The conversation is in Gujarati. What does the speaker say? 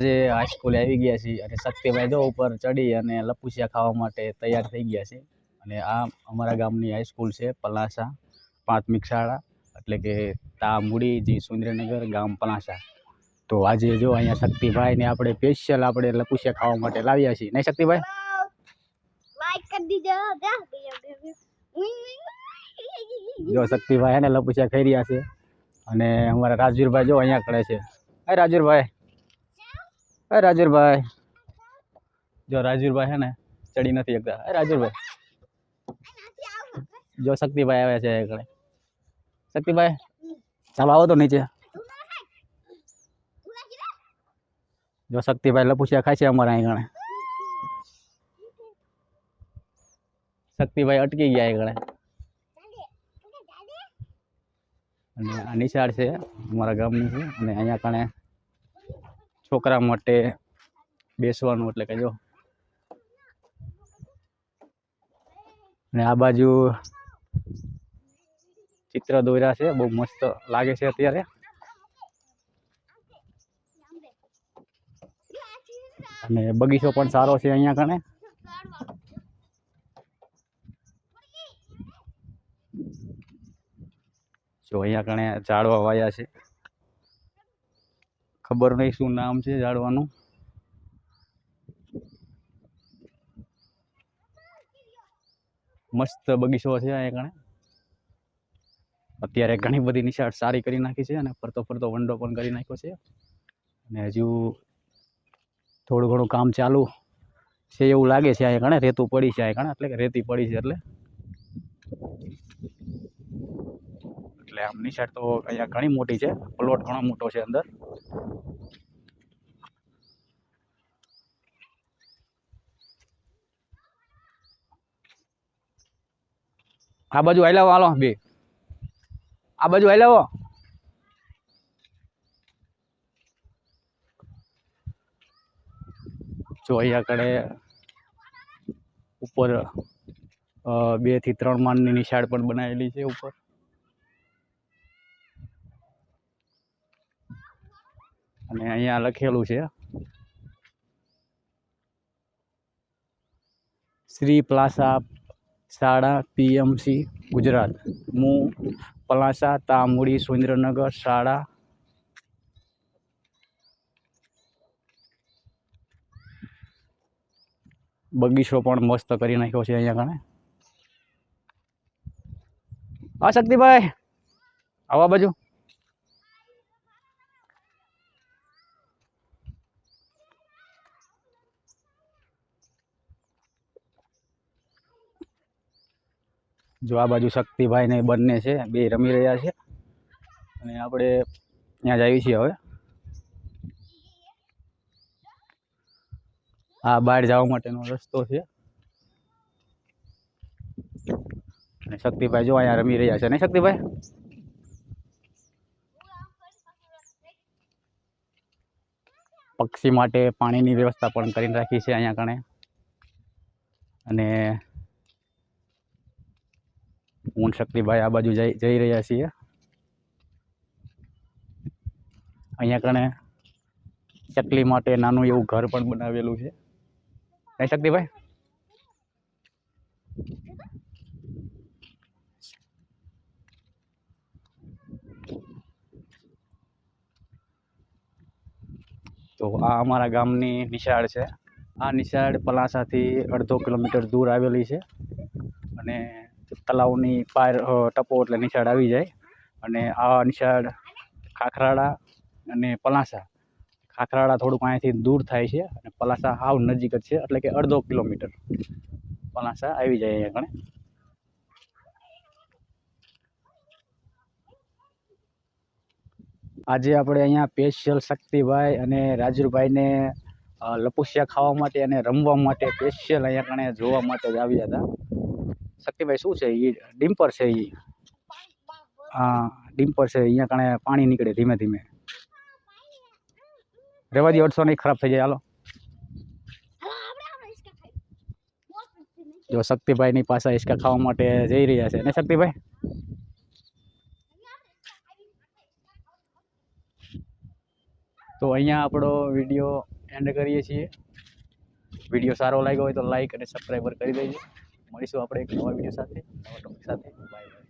જે હાઈસ્કૂલે આવી ગયા છીએ અને શક્તિભાઈ જો ઉપર ચડી અને લપુસિયા ખાવા માટે તૈયાર થઈ ગયા છે. અને આ અમારા ગામની હાઈસ્કૂલ છે પલાસા પ્રાથમિક શાળા, એટલે કે તામુડી જી સુરેન્દ્રનગર ગામ પલાસા. તો આજે જો અહીંયા શક્તિભાઈ ને આપણે સ્પેશિયલ આપણે લપુસિયા ખાવા માટે લાવ્યા છીએ, નહીં શક્તિભાઈ? લાઈક કરી દીજો. જો શક્તિભાઈ એને લપુસિયા ખાઈ રહ્યા છે અને અમારા રાજવીરભાઈ જો અહીંયા કરે છે. હે રાજવીરભાઈ, હે રાજવીરભાઈ, જો રાજવીરભાઈ હે ને ચડી નથી શકતા. હે રાજવીરભાઈ, જો શક્તિભાઈ આવે છે એકડે. શક્તિભાઈ ચાલો આવો તો નીચે. જો શક્તિભાઈ લપુસિયા ખાય છે અમારા અહીં ગણે. શક્તિભાઈ અટકી ગયા એકડે. અને આ નિશાળ છે અમારા ગામની છે અને અહીંયા કણે છોકરા માટે બેસવાનું, એટલે કે જો. અને આ બાજુ ચિત્ર દોર્યા છે, બહુ મસ્ત લાગે છે અત્યારે. અને બગીચો પણ સારો છે અહીંયા કણે. જો અહીંયા કણે ઝાડવા વાયા છે, ખબર નહીં શું નામ છે ઝાડવાનું. મસ્ત બગીચો છે અહીંયા કણે. અત્યારે ઘણી બધી નિશાળ સારી કરી નાખી છે અને ફરતો ફરતો વંડો પણ કરી નાખ્યો છે. અને હજુ થોડું ઘણું કામ ચાલુ છે એવું લાગે છે. અહીંયા કણે રેતું પડી છે, અહીંયા કણે એટલે કે રેતી પડી છે એટલે આમ નિશાળ તો અહીંયા ઘણી મોટી છે. પ્લોટ ઘણો મોટો છે અંદર. આ બાજુ હાલ્યા હાલો બે, આ બાજુ હાલ્યા. જો અહીંયા કડે ઉપર 2 થી 3 માળની નિશાળ પણ બનાવેલી છે ઉપર. અને અહીંયા લખેલું છે શ્રી પલાસા શાળા પીએમસી ગુજરાત, હું પલાસા તામુડી સુરેન્દ્રનગર શાળા. બગીચો પણ મસ્ત કરી નાખ્યો છે અહીંયા કણે. હા શક્તિભાઈ આવા બાજુ. જો આ બાજુ શક્તિભાઈ ને બંને છે, બે રમી રહ્યા છે અને આપણે ત્યાં જઈએ છીએ હવે. આ બહાર જવા માટેનો રસ્તો છે અને શક્તિભાઈ જો અહીંયા રમી રહ્યા છે, ને શક્તિભાઈ? પક્ષી માટે પાણીની વ્યવસ્થા પણ કરીને રાખી છે અહીંયા કણે. અને હું શક્તિભાઈ આ બાજુ જઈ રહ્યા છીએ. અહીંયા કણે ચકલી માટે નાનું એવું ઘર પણ બનાવેલું છે, નહીં શક્તિભાઈ? તો આ અમારા ગામની નિશાળ છે. આ નિશાળ પલાસાથી 1.5 કિલોમીટર દૂર આવેલી છે અને તલાવની પાર ટપો એટલે નિશાળ આવી જાય. અને આ નિશાળ ખાખરાળા અને પલાસા, ખાખરાળા થોડુંક અહીંયાથી દૂર થાય છે અને પલાસા હાવ નજીક જ છે, એટલે કે 1.5 કિલોમીટર પલાસા આવી જાય અહીંયા કણે. આજે આપણે અહીંયા સ્પેશિયલ શક્તિભાઈ અને રાજુભાઈને લપુસિયા ખાવા માટે અને રમવા માટે સ્પેશિયલ અહીંયા કણે જોવા માટે જ આવ્યા હતા. શક્તિભાઈ શું છે એ? ડિમ્પર છે એ. હા ડિમ્પર છે. અહીંયા કણે પાણી નીકળે ધીમે ધીમે. રેવા દી 800 નહીં, ખરાબ થઈ જાય. હાલો જો શક્તિભાઈની પાસે હિસકા ખાવા માટે જઈ રહ્યા છે, ને શક્તિભાઈ? તો અહીંયા આપણો વિડીયો એન્ડ કરીએ છીએ. વિડીયો સારો લાગ્યો હોય તો લાઈક અને સબસ્ક્રાઈબર કરી દેજો. મળીશું આપણે એક નવા વિડીયો સાથે, નવા ટોપિક સાથે. Bye bye.